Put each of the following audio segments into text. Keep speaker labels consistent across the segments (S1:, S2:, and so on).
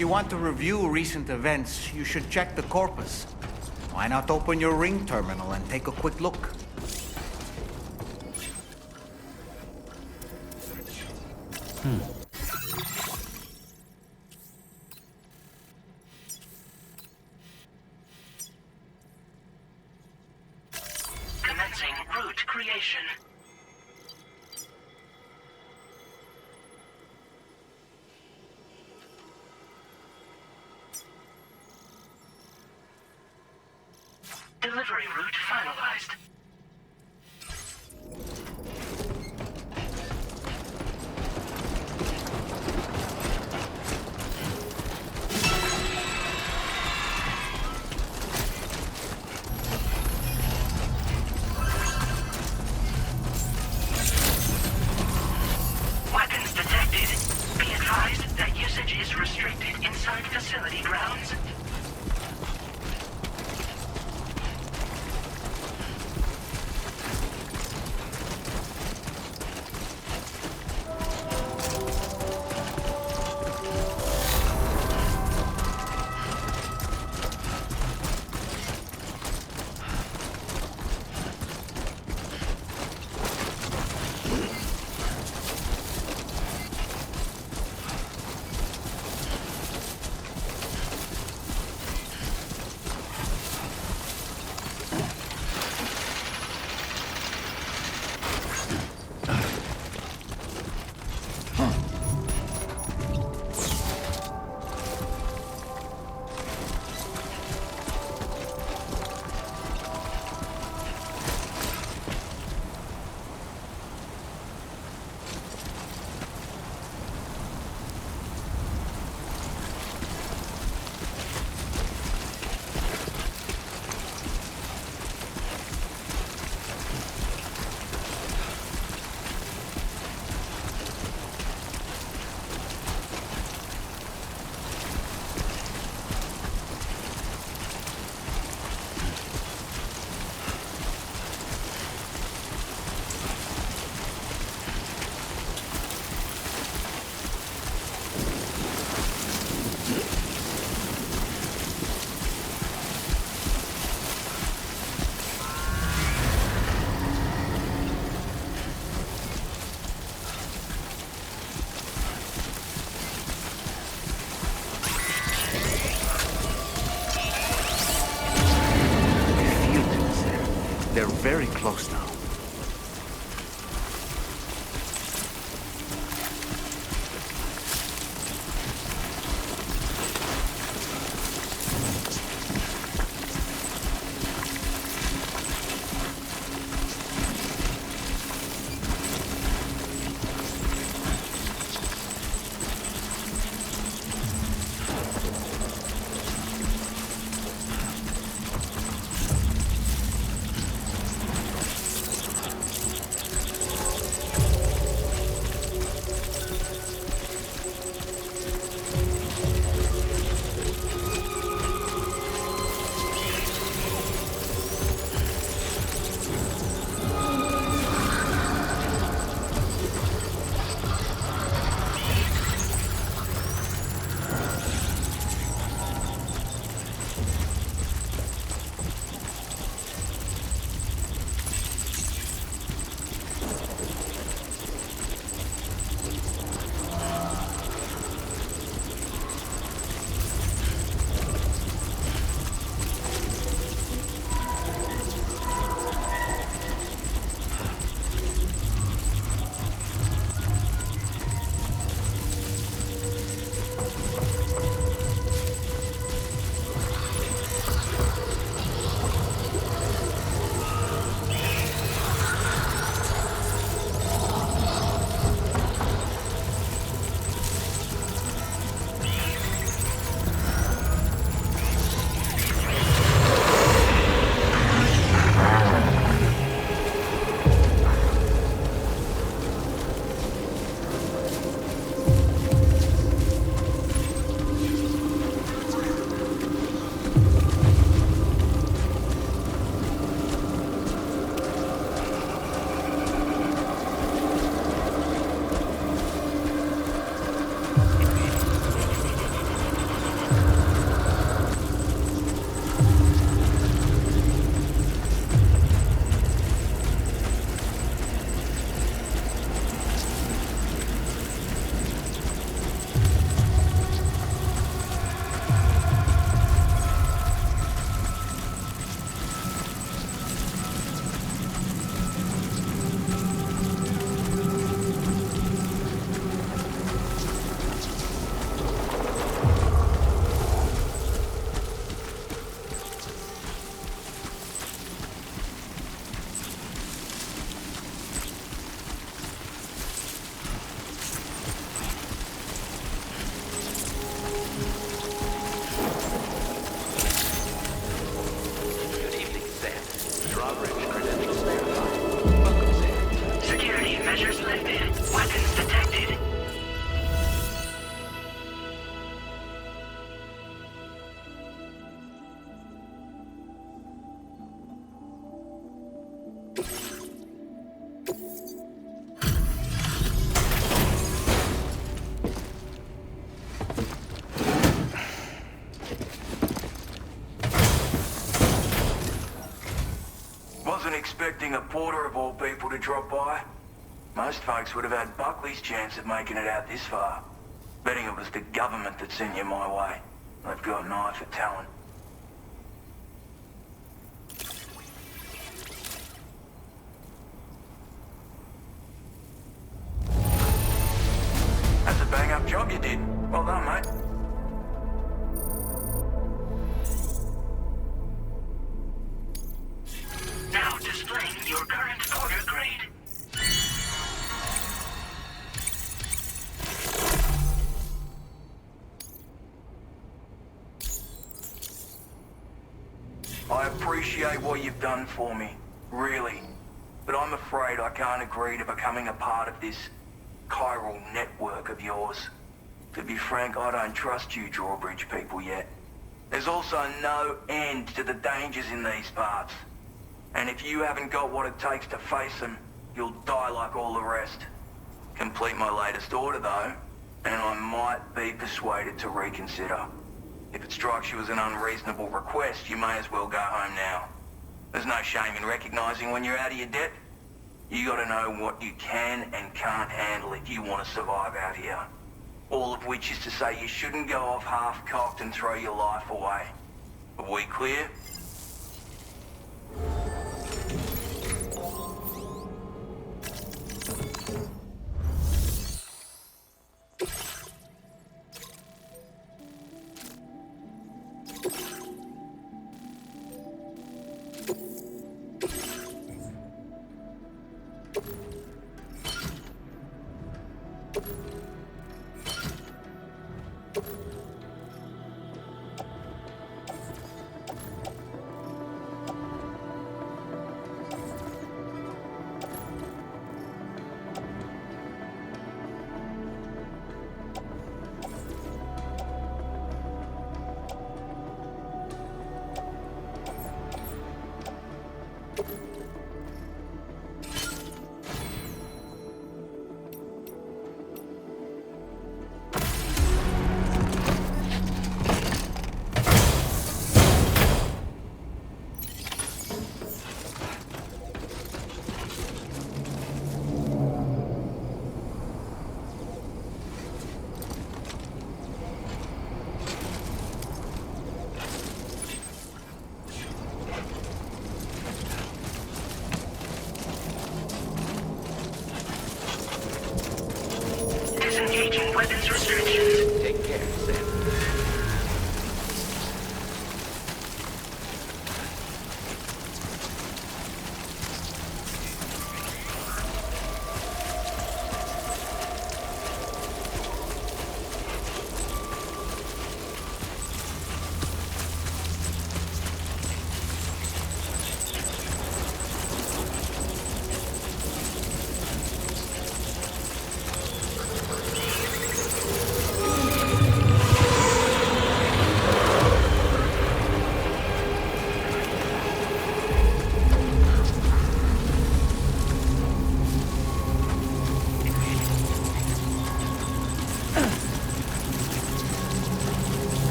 S1: you want to review recent events, you should check the corpus. Why not open your ring terminal and take a quick look?
S2: Commencing route creation. Delivery route finalized. Weapons detected. Be advised that usage is restricted inside facility grounds.
S1: They're very close now.
S2: Security measures lifted. Weapons detected.
S3: Wasn't expecting a porter of all people to drop by. Most folks would have had Buckley's chance of making it out this far. Betting it was the government that sent you my way. They've got an eye for talent. That's a bang-up job you did. Well done, mate.
S2: Now displaying your current order grade.
S3: I appreciate what you've done for me, really. But I'm afraid I can't agree to becoming a part of this chiral network of yours. To be frank, I don't trust you drawbridge people yet. There's also no end to the dangers in these parts. And if you haven't got what it takes to face them, you'll die like all the rest. Complete my latest order though, and I might be persuaded to reconsider. If it strikes you as an unreasonable request, you may as well go home now. There's no shame in recognizing when you're out of your depth. You gotta know what you can and can't handle if you want to survive out here. All of which is to say you shouldn't go off half-cocked and throw your life away. Are we clear?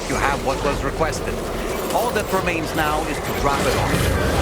S1: you have what was requested. All that remains now is to drop it off.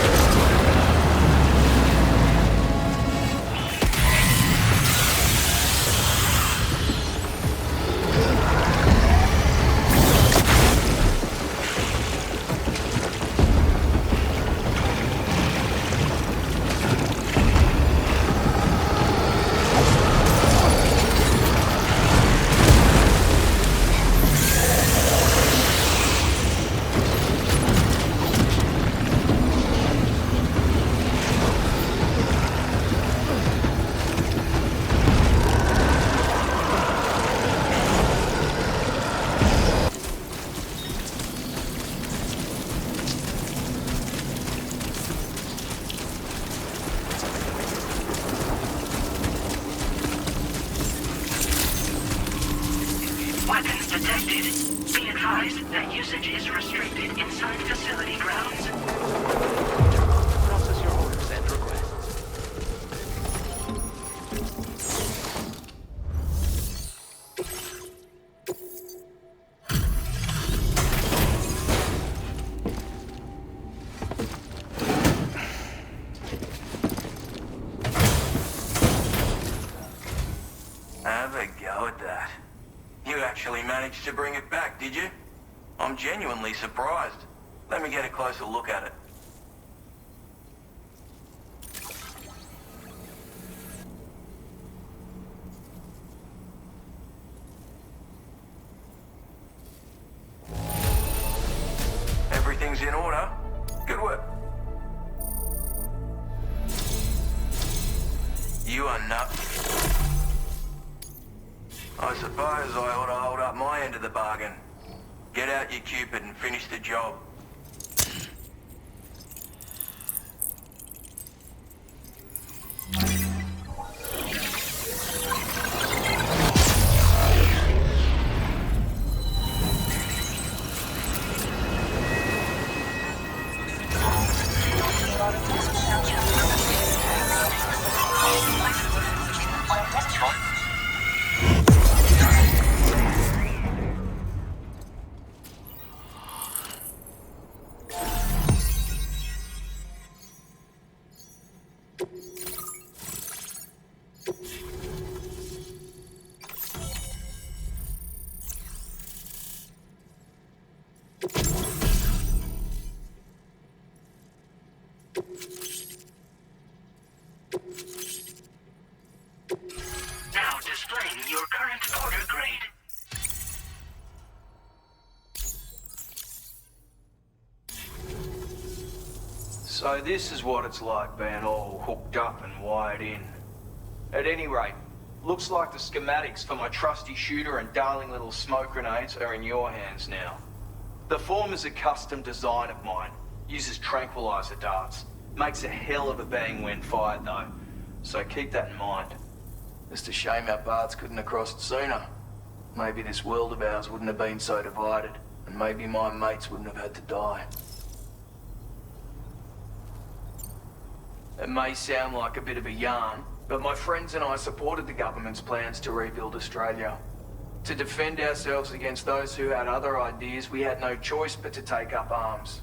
S2: Weapons detected. Be advised that usage is restricted inside facility grounds.
S4: Process your orders and requests.
S3: Have a go at that. You actually managed to bring it back, did you? I'm genuinely surprised. Let me get a closer look at it. Everything's in order. Good work. You are nuts. I suppose I ought to hold up my end of the bargain. Get out your Cupid and finish the job.
S2: Now displaying your current order grade.
S4: So this is what it's like being all hooked up and wired in. At any rate, looks like the schematics for my trusty shooter and darling little smoke grenades are in your hands now. The form is a custom design of mine. Uses tranquilizer darts. Makes a hell of a bang when fired though. So keep that in mind. Just a shame our paths couldn't have crossed sooner. Maybe this world of ours wouldn't have been so divided, and maybe my mates wouldn't have had to die. It may sound like a bit of a yarn, but my friends and I supported the government's plans to rebuild Australia. To defend ourselves against those who had other ideas, we had no choice but to take up arms.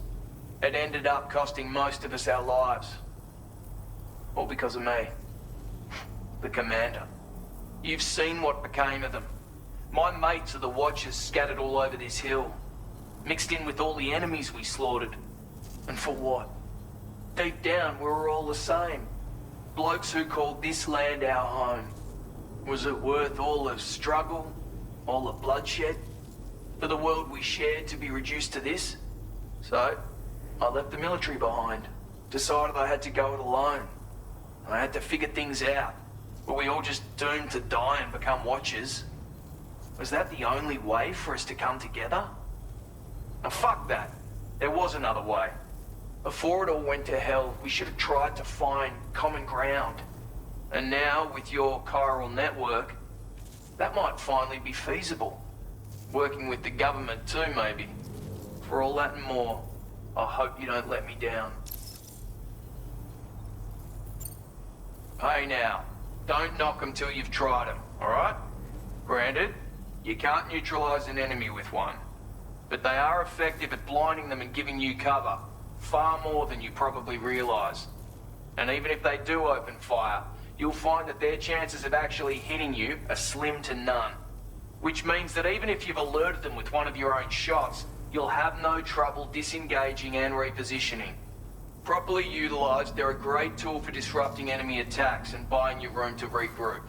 S4: It ended up costing most of us our lives. All because of me. The commander. You've seen what became of them. My mates are the Watchers scattered all over this hill. Mixed in with all the enemies we slaughtered. And for what? Deep down, we were all the same. Blokes who called this land our home. Was it worth all the struggle? All the bloodshed? For the world we shared to be reduced to this? So, I left the military behind. Decided I had to go it alone. I had to figure things out. Were we all just doomed to die and become Watchers? Was that the only way for us to come together? Now fuck that. There was another way. Before it all went to hell, we should have tried to find common ground. And now, with your chiral network, that might finally be feasible. Working with the government too, maybe. For all that and more, I hope you don't let me down. Hey now, don't knock them till you've tried them, alright? Granted, you can't neutralize an enemy with one. but they are effective at blinding them and giving you cover, far more than you probably realize. And even if they do open fire, you'll find that their chances of actually hitting you are slim to none. Which means that even if you've alerted them with one of your own shots, you'll have no trouble disengaging and repositioning. Properly utilized, they're a great tool for disrupting enemy attacks and buying you room to regroup.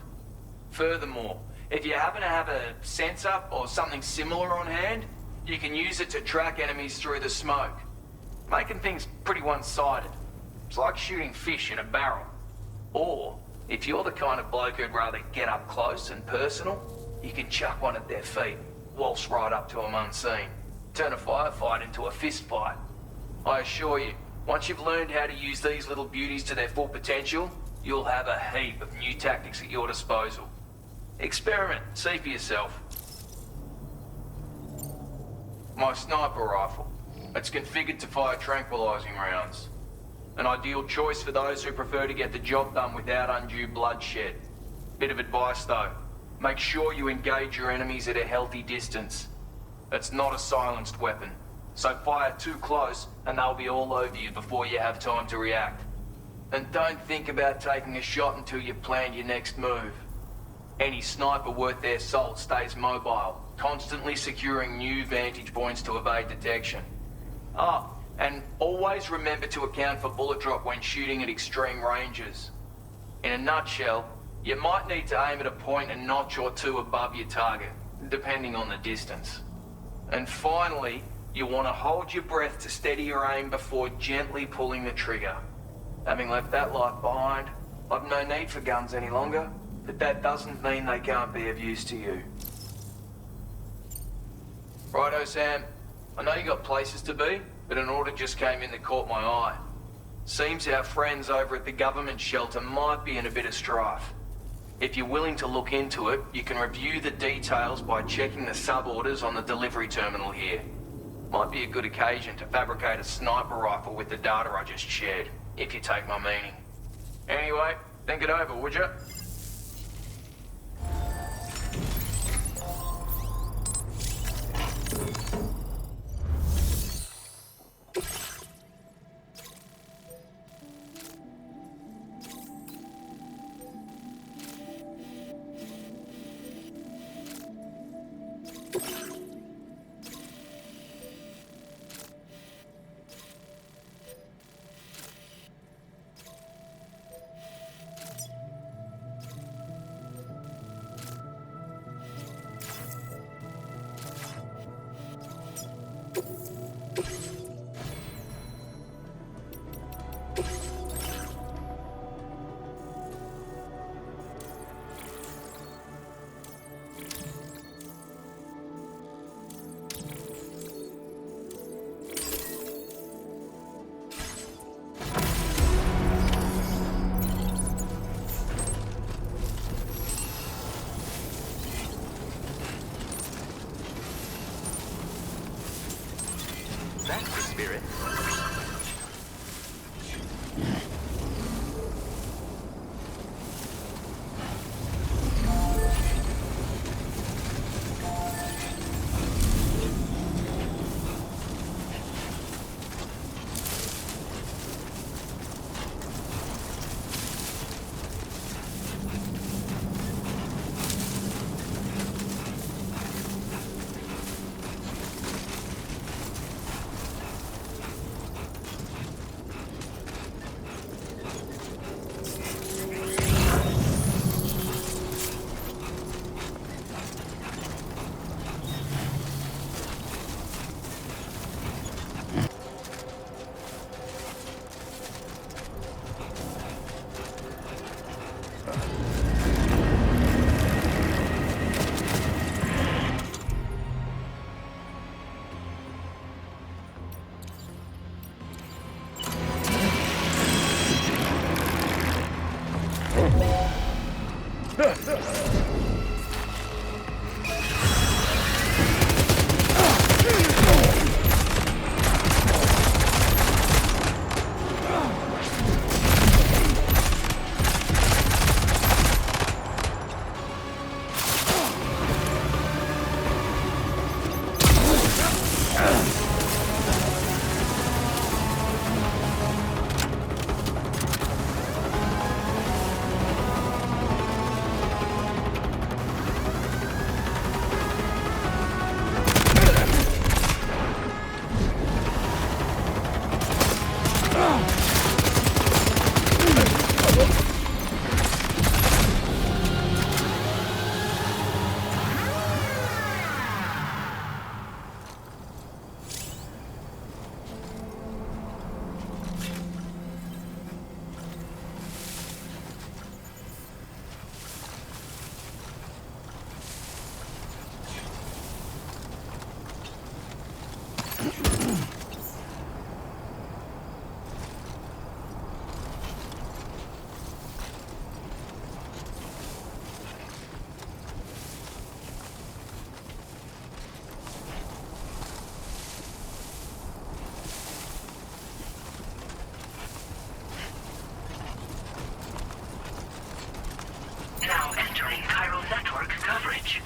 S4: Furthermore, if you happen to have a sensor or something similar on hand, you can use it to track enemies through the smoke, making things pretty one-sided. It's like shooting fish in a barrel. Or, if you're the kind of bloke who'd rather get up close and personal, you can chuck one at their feet, waltz right up to them unseen, turn a firefight into a fist fight. I assure you, once you've learned how to use these little beauties to their full potential, you'll have a heap of new tactics at your disposal. Experiment, see for yourself. My sniper rifle. It's configured to fire tranquilizing rounds. An ideal choice for those who prefer to get the job done without undue bloodshed. Bit of advice though, make sure you engage your enemies at a healthy distance. It's not a silenced weapon, so fire too close and they'll be all over you before you have time to react. And don't think about taking a shot until you've planned your next move. Any sniper worth their salt stays mobile, constantly securing new vantage points to evade detection. Ah, and always remember to account for bullet drop when shooting at extreme ranges. In a nutshell, you might need to aim at a point a notch or two above your target, depending on the distance. And finally, you want to hold your breath to steady your aim before gently pulling the trigger. Having left that life behind, I've no need for guns any longer, but that doesn't mean they can't be of use to you. Righto, Sam. I know you got places to be, but an order just came in that caught my eye. Seems our friends over at the government shelter might be in a bit of strife. If you're willing to look into it, you can review the details by checking the sub-orders on the delivery terminal here. Might be a good occasion to fabricate a sniper rifle with the data I just shared, if you take my meaning. Anyway, think it over, would you?
S5: That's the spirit.
S2: Now entering chiral network coverage.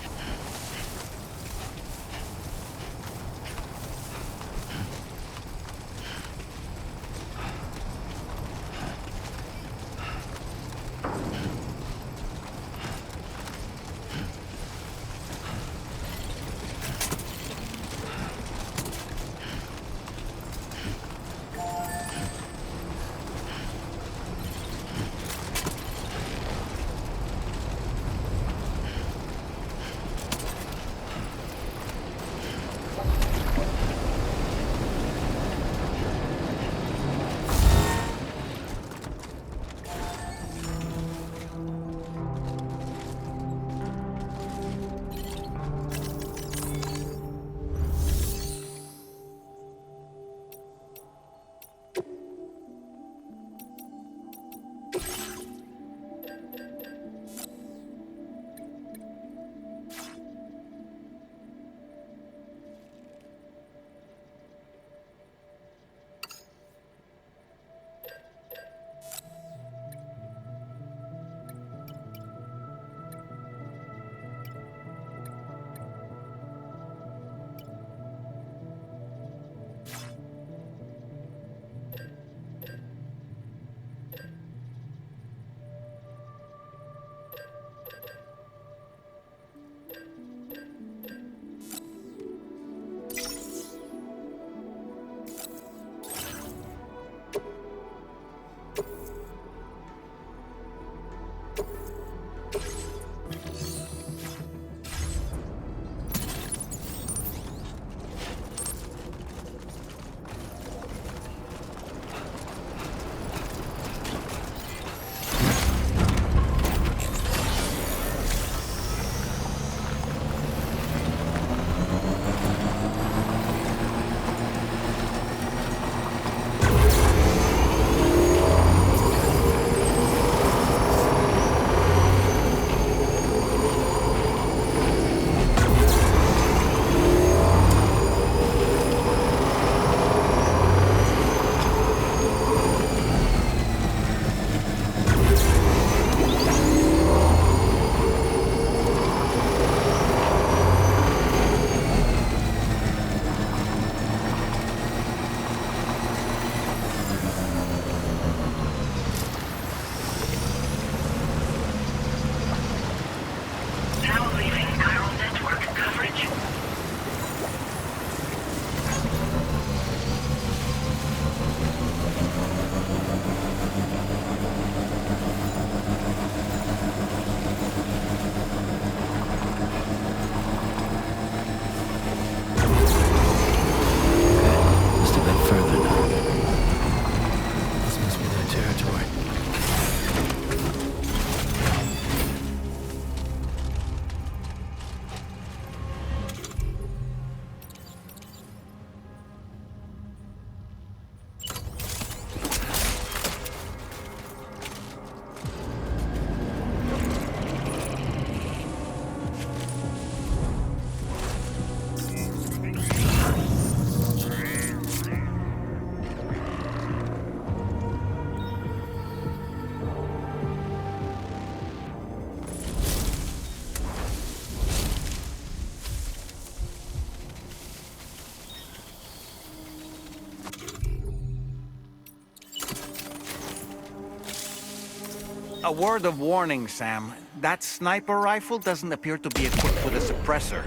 S1: A word of warning, Sam. That sniper rifle doesn't appear to be equipped with a suppressor,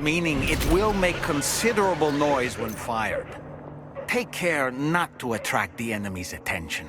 S1: meaning it will make considerable noise when fired. Take care not to attract the enemy's attention.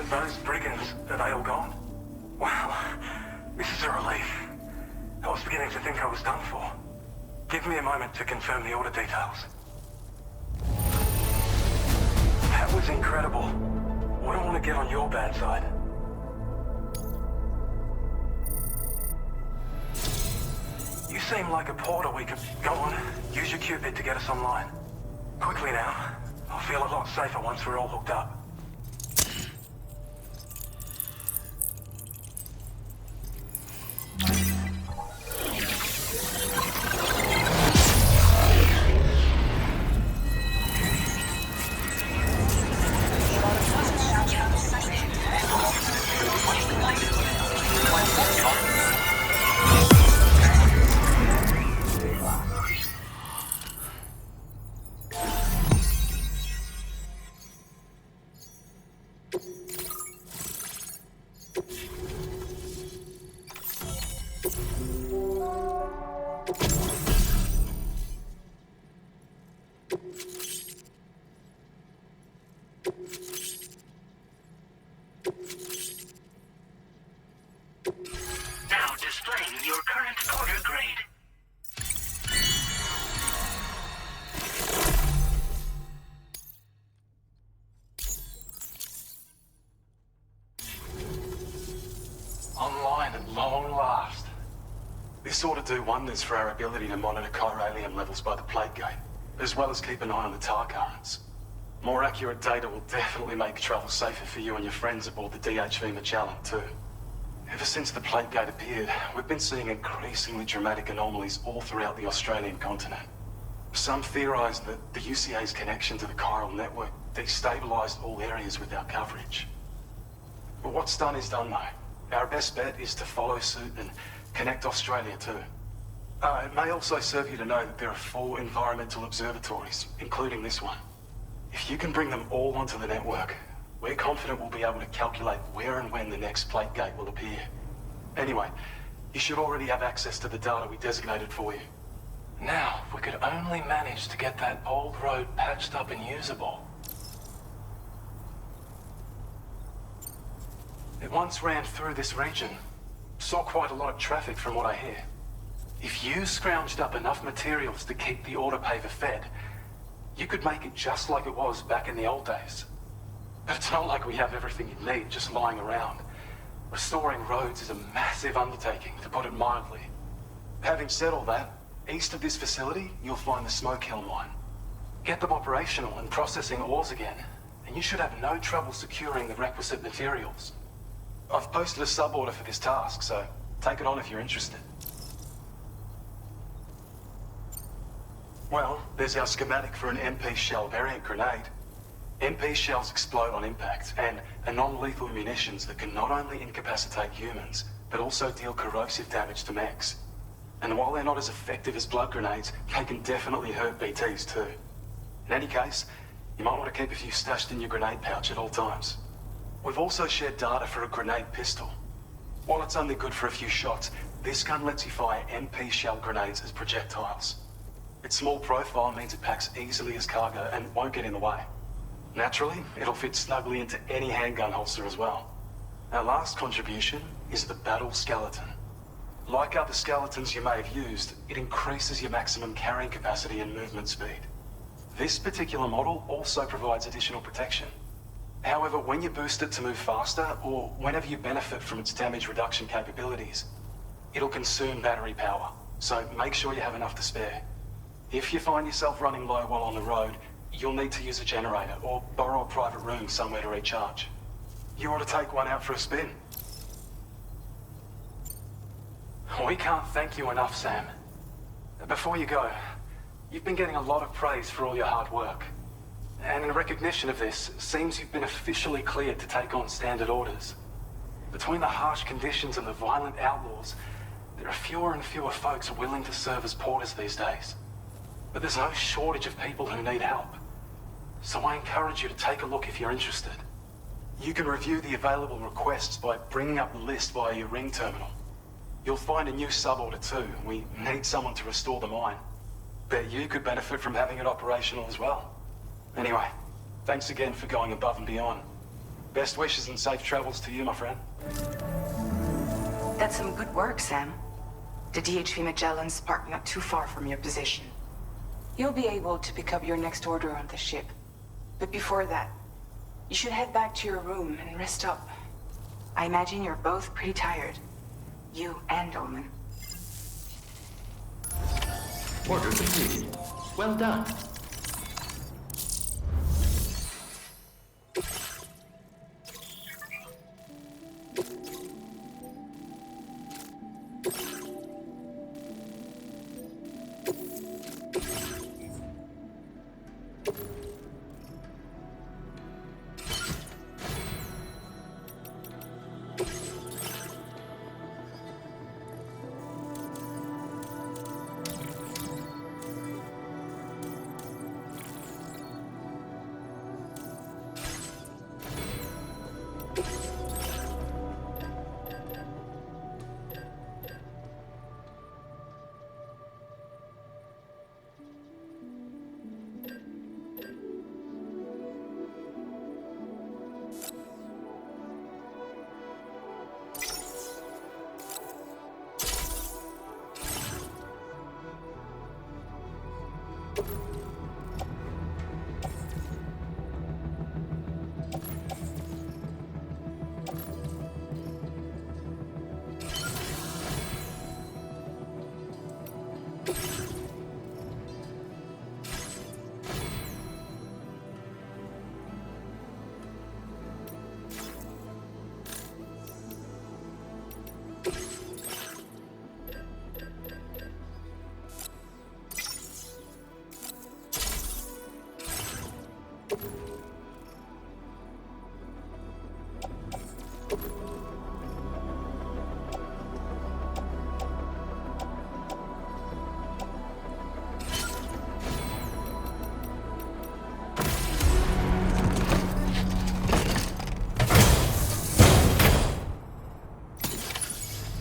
S3: Those brigands, are they all gone? Well, this is a relief. I was beginning to think I was done for. Give me a moment to confirm the order details. That was incredible. Wouldn't want to get on your bad side. You seem like a porter we could... Go on, use your Cupid to get us online. Quickly now. I'll feel a lot safer once we're all hooked up.
S2: Now displaying your current order grade.
S5: Online at long last. This ought to do wonders for our ability to monitor chiralium levels by the plate gate, as well as keep an eye on the tar currents. More accurate data will definitely make travel safer for you and your friends aboard the DHV Magellan too. Ever since the plate gate appeared, we've been seeing increasingly dramatic anomalies all throughout the Australian continent. Some theorise that the UCA's connection to the chiral network destabilised all areas with our coverage. But what's done is done though. Our best bet is to follow suit and connect Australia too. It may also serve you to know that there are 4 environmental observatories, including this one. If you can bring them all onto the network, we're confident we'll be able to calculate where and when the next plate gate will appear. Anyway, you should already have access to the data we designated for you. Now, if we could only manage to get that old road patched up and usable. It once ran through this region. Saw quite a lot of traffic from what I hear. If you scrounged up enough materials to keep the autopaver fed, you could make it just like it was back in the old days. But it's not like we have everything you need just lying around. Restoring roads is a massive undertaking, to put it mildly. Having said all that, east of this facility, you'll find the Smoke Hill mine. Get them operational and processing ores again, and you should have no trouble securing the requisite materials. I've posted a sub-order for this task, so take it on if you're interested. Well, there's our schematic for an MP shell variant grenade. MP shells explode on impact, and are non-lethal munitions that can not only incapacitate humans, but also deal corrosive damage to mechs. And while they're not as effective as blood grenades, they can definitely hurt BTs too. In any case, you might want to keep a few stashed in your grenade pouch at all times. We've also shared data for a grenade pistol. While it's only good for a few shots, this gun lets you fire MP shell grenades as projectiles. Its small profile means it packs easily as cargo and won't get in the way. Naturally, it'll fit snugly into any handgun holster as well. Our last contribution is the Battle Skeleton. Like other skeletons you may have used, it increases your maximum carrying capacity and movement speed. This particular model also provides additional protection. However, when you boost it to move faster, or whenever you benefit from its damage reduction capabilities, it'll consume battery power, so make sure you have enough to spare. If you find yourself running low while on the road, you'll need to use a generator or borrow a private room somewhere to recharge. You ought to take one out for a spin. We can't thank you enough, Sam. Before you go, you've been getting a lot of praise for all your hard work. And in recognition of this, it seems you've been officially cleared to take on standard orders. Between the harsh conditions and the violent outlaws, there are fewer and fewer folks willing to serve as porters these days. But there's no shortage of people who need help. So I encourage you to take a look if you're interested. You can review the available requests by bringing up the list via your ring terminal. You'll find a new sub-order too. We need someone to restore the mine. Bet you could benefit from having it operational as well. Anyway, thanks again for going above and beyond. Best wishes and safe travels to you, my friend.
S6: That's some good work, Sam. The DHV Magellan's parked not too far from your position. You'll be able to pick up your next order on the ship. But before that, you should head back to your room and rest up. I imagine you're both pretty tired. You and Dolman.
S7: Order completed. Well done.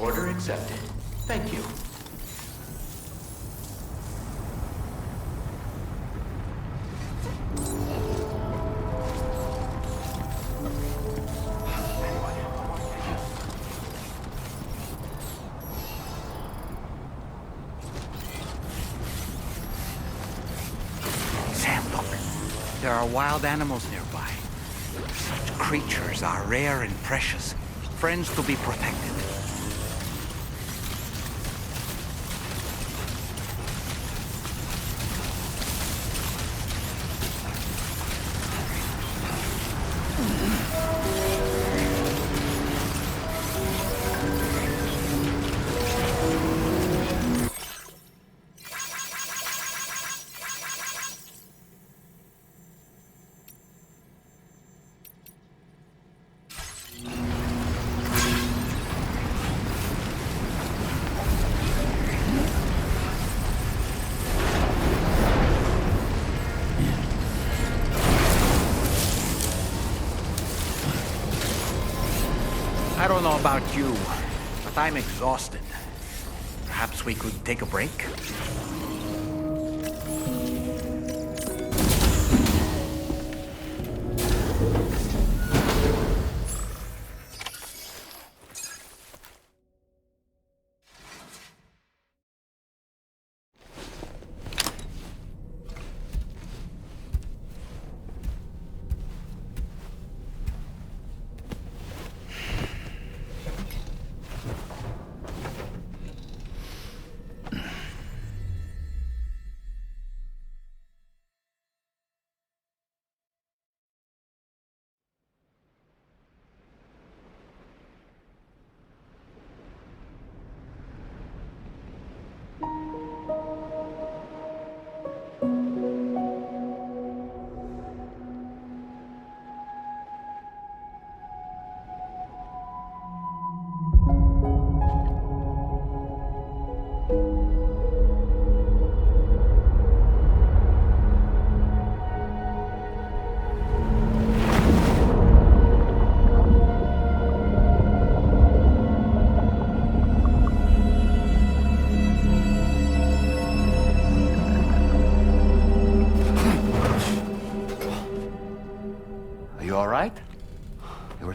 S7: Order accepted. Thank you.
S1: Sam, look. There are wild animals nearby. Such creatures are rare and precious. Friends to be protected. I don't know about you, but I'm exhausted. Perhaps we could take a break?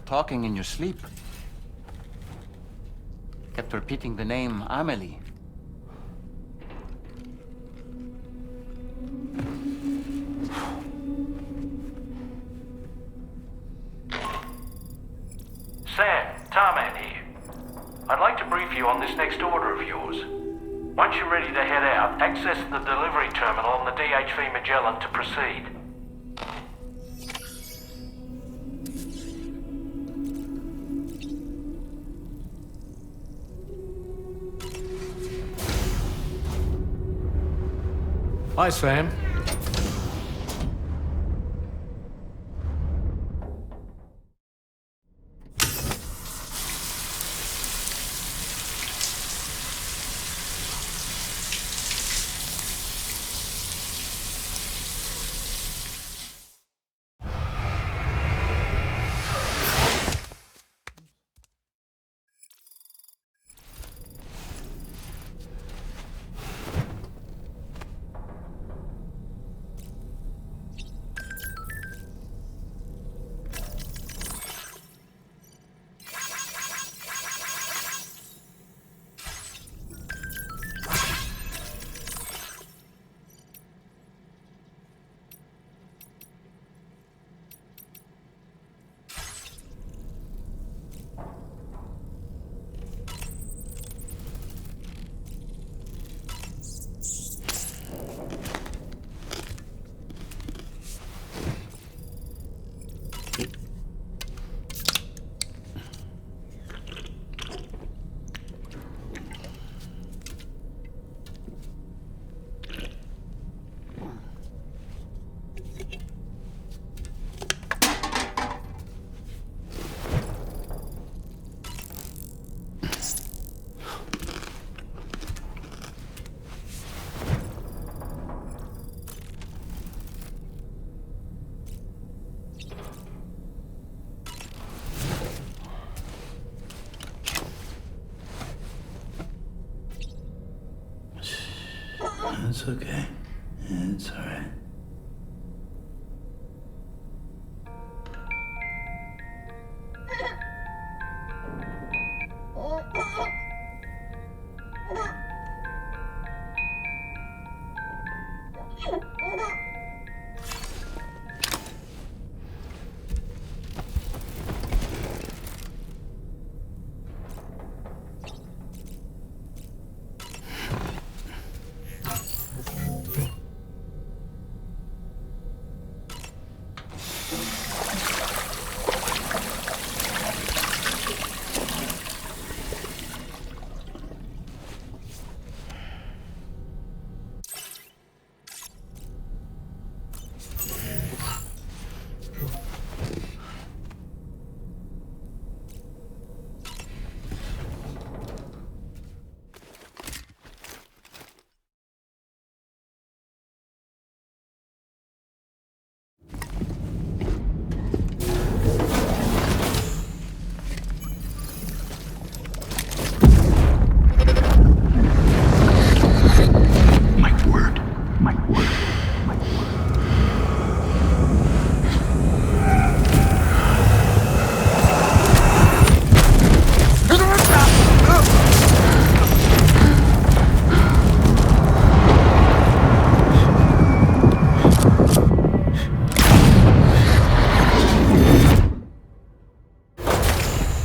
S1: talking in your sleep. Kept repeating the name Amelie.
S8: Sam, Tarman here. I'd like to brief you on this next order of yours. Once you're ready to head out, access the delivery terminal on the DHV Magellan to proceed.
S7: Hi, Sam.
S9: It's okay. It's alright.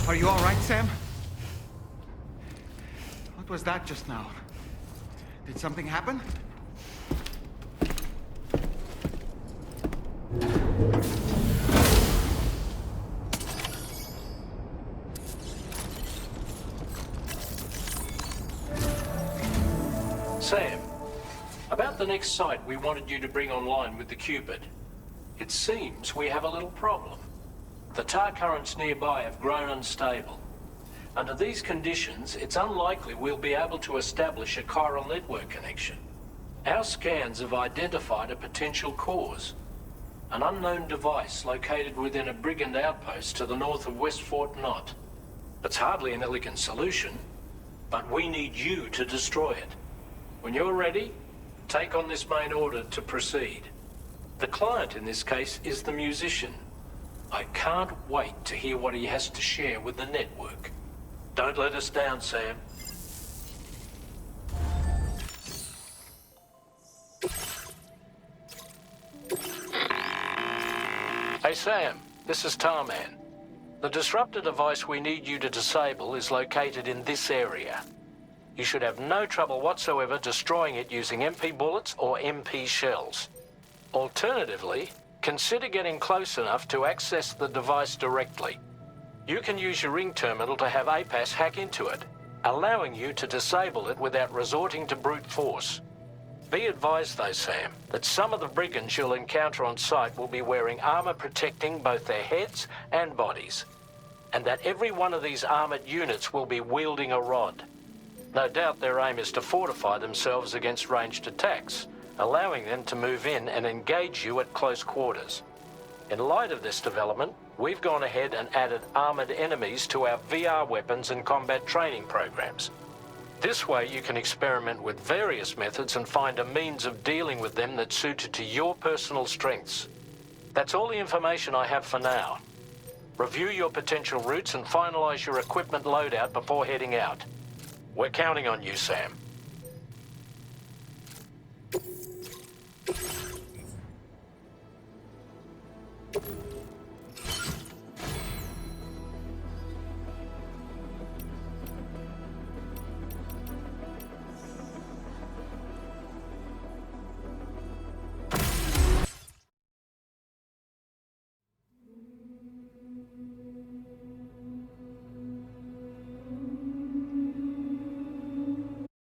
S1: Are you all right, Sam? What was that just now? Did something happen?
S7: Sam, about the next site we wanted you to bring online with the Cupid. It seems we have a little problem. The tar currents nearby have grown unstable. Under these conditions, it's unlikely we'll be able to establish a chiral network connection. Our scans have identified a potential cause. An unknown device located within a brigand outpost to the north of West Fort Knot. It's hardly an elegant solution, but we need you to destroy it. When you're ready, take on this main order to proceed. The client in this case is the musician. I can't wait to hear what he has to share with the network. Don't let us down, Sam. Hey, Sam. This is Tarman. The disruptor device we need you to disable is located in this area. You should have no trouble whatsoever destroying it using MP bullets or MP shells. Alternatively, consider getting close enough to access the device directly. You can use your ring terminal to have APAS hack into it, allowing you to disable it without resorting to brute force. Be advised though, Sam, that some of the brigands you'll encounter on site will be wearing armor protecting both their heads and bodies, and that every one of these armored units will be wielding a rod. No doubt their aim is to fortify themselves against ranged attacks, allowing them to move in and engage you at close quarters. In light of this development, we've gone ahead and added armored enemies to our VR weapons and combat training programs. This way you can experiment with various methods and find a means of dealing with them that's suited to your personal strengths. That's all the information I have for now. Review your potential routes and finalize your equipment loadout before heading out. We're counting on you, Sam.
S2: You